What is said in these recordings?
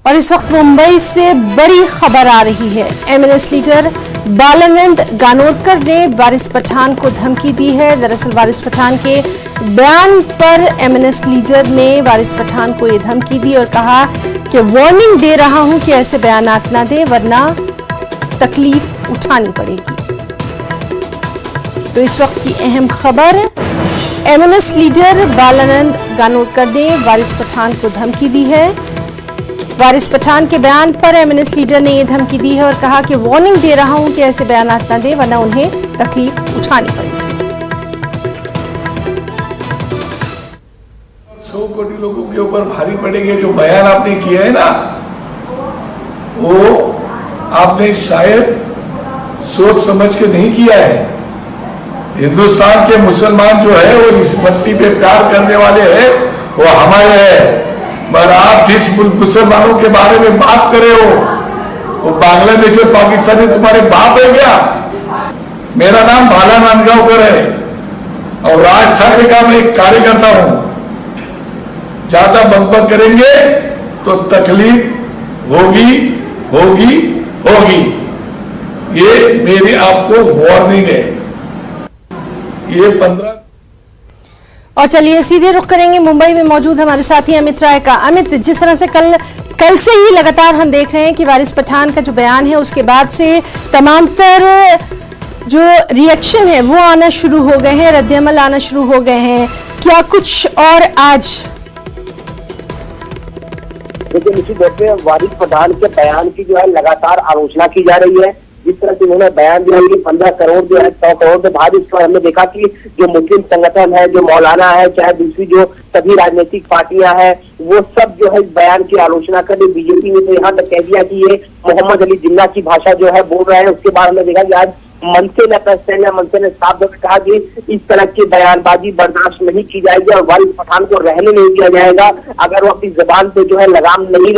और इस वक्त मुंबई से बड़ी खबर आ रही है। एमएनएस लीडर बालानंद गानोटकर ने वारिस पठान को धमकी दी है। दरअसल वारिस पठान के बयान पर एमएनएस लीडर ने वारिस पठान को ये धमकी दी और कहा कि वार्निंग दे रहा हूं कि ऐसे बयानात ना दे वरना तकलीफ उठानी पड़ेगी। तो इस वक्त की अहम खबर, एमएनएस लीडर बालानंद गानोटकर ने वारिस पठान को धमकी दी है। वारिस पठान के बयान पर एमएनएस लीडर ने यह धमकी दी है और कहा कि वार्निंग दे रहा हूं कि ऐसे बयानात न दे वरना उन्हें तकलीफ उठानी पड़ेगी। 100 कोटी लोगों के ऊपर भारी पड़ेंगे। जो बयान आपने किया है ना, वो आपने शायद सोच समझ के नहीं किया है। हिंदुस्तान के मुसलमान जो है वो इस मट्टी पे प्यार करने वाले हैं, वो हमारे हैं। पर आप जिस मुसलमानों के बारे में बात करे हो, वो बांग्लादेश और पाकिस्तान में तुम्हारे बाप है क्या? मेरा नाम बालानंद गानोटकर है और राज ठाकरे का मैं एक कार्यकर्ता हूं। ज्यादा बकबक करेंगे तो तकलीफ होगी होगी होगी। ये मेरी आपको वार्निंग है। ये 15। और चलिए सीधे रुख करेंगे मुंबई में मौजूद हमारे साथी अमित राय का। अमित, जिस तरह से कल से ही लगातार हम देख रहे हैं कि वारिस पठान का जो बयान है उसके बाद से तमाम तर जो रिएक्शन है वो आना शुरू हो गए हैं, रद्दअमल आना शुरू हो गए हैं, क्या कुछ और आज? देखिए, निश्चित रूप से वारिस पठान के बयान की जो है लगातार आलोचना की जा रही है। जिस तरह से उन्होंने बयान दिया कि 15 करोड़ जो है 100 करोड़ से बाहर, इस पर हमने देखा कि जो मुस्लिम संगठन है, जो मौलाना है, चाहे दूसरी जो सभी राजनीतिक पार्टियां हैं, वो सब जो है इस बयान की आलोचना कर रही। बीजेपी ने तो यहाँ तक कह दिया कि ये मोहम्मद अली जिन्ना की भाषा जो है बोल रहे हैं। उसके बाद हमने देखा कि आज मनसे ने साफ तौर पर कहा कि इस तरह की बयानबाजी बर्दाश्त नहीं की जाएगी और वारिस पठान को रहने नहीं दिया जाएगा अगर वो अपनी जबान पे जो है लगाम नहीं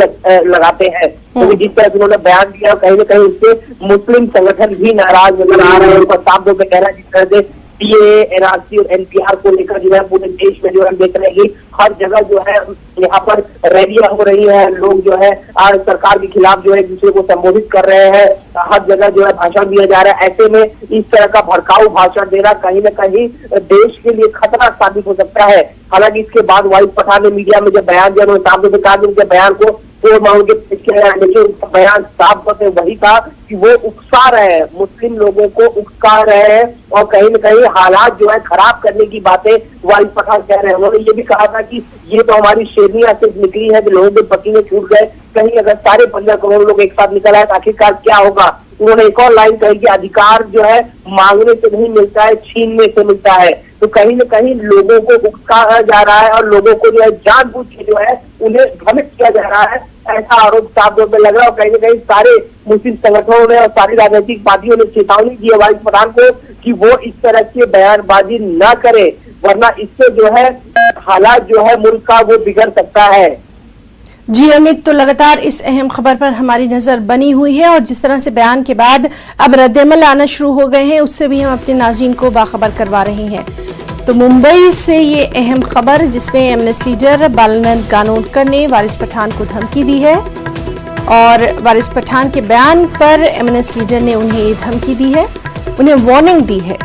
लगाते हैं। तो जिस तरह से उन्होंने बयान दिया, कहीं ना कहीं उससे मुस्लिम संगठन भी नाराज नजर आ रहे हैं। उनका साफ तौर पर कहना है जिस तरह से सीए, एनआरसी और एनपीआर को लेकर जो है पूरे देश में जो है देख रहे हैं कि हर जगह जो है यहाँ पर रैलियां हो रही है, लोग जो है सरकार के खिलाफ जो है एक दूसरे को संबोधित कर रहे हैं, हर जगह जो है भाषण दिया जा रहा है। ऐसे में इस तरह का भड़काऊ भाषण देना कहीं न कहीं देश के लिए खतरा साबित हो सकता है। हालांकि इसके बाद वारिस पठान ने मीडिया में जब बयान दिया, उन्होंने साफ तौर पर कहा कि उनके बयान को मांग के पेश किया गया, लेकिन उनका बयान साफ तौर पर वही था कि वो उकसा रहे हैं, मुस्लिम लोगों को उकसा रहे हैं और कहीं न कहीं हालात जो है खराब करने की बातें वारिस पठान कह रहे हैं। उन्होंने ये भी कहा था कि ये तो हमारी शेरनियां से निकली है कि लोगों के पसीने छूट गए, कहीं अगर सारे 15 करोड़ लोग एक साथ निकल आए तो आखिरकार क्या होगा। उन्होंने एक और लाइन कही कि अधिकार जो है मांगने से नहीं मिलता है, छीनने से मिलता है। तो कहीं न कहीं लोगों को उकसाया जा रहा है और लोगों को जो है जानबूझ के जो है उन्हें भ्रमित किया जा रहा है, ऐसा आरोप साफ तौर पर लग रहा है। और कहीं न कहीं सारे मुस्लिम संगठनों ने और सारी राजनीतिक पार्टियों ने चेतावनी दी है वारिस पठान को कि वो इस तरह की बयानबाजी न करे वरना इससे जो है हालात जो है मुल्क का वो बिगड़ सकता है। जी अमित, तो लगातार इस अहम खबर पर हमारी नजर बनी हुई है और जिस तरह से बयान के बाद अब रद्दअमल आना शुरू हो गए हैं उससे भी हम अपने नाज़रीन को बाखबर करवा रहे हैं। तो मुंबई से ये अहम खबर जिसमें एमएनएस लीडर बालानंद गानोटकर ने वारिस पठान को धमकी दी है और वारिस पठान के बयान पर एमएनएस लीडर ने उन्हें धमकी दी है, उन्हें वार्निंग दी है।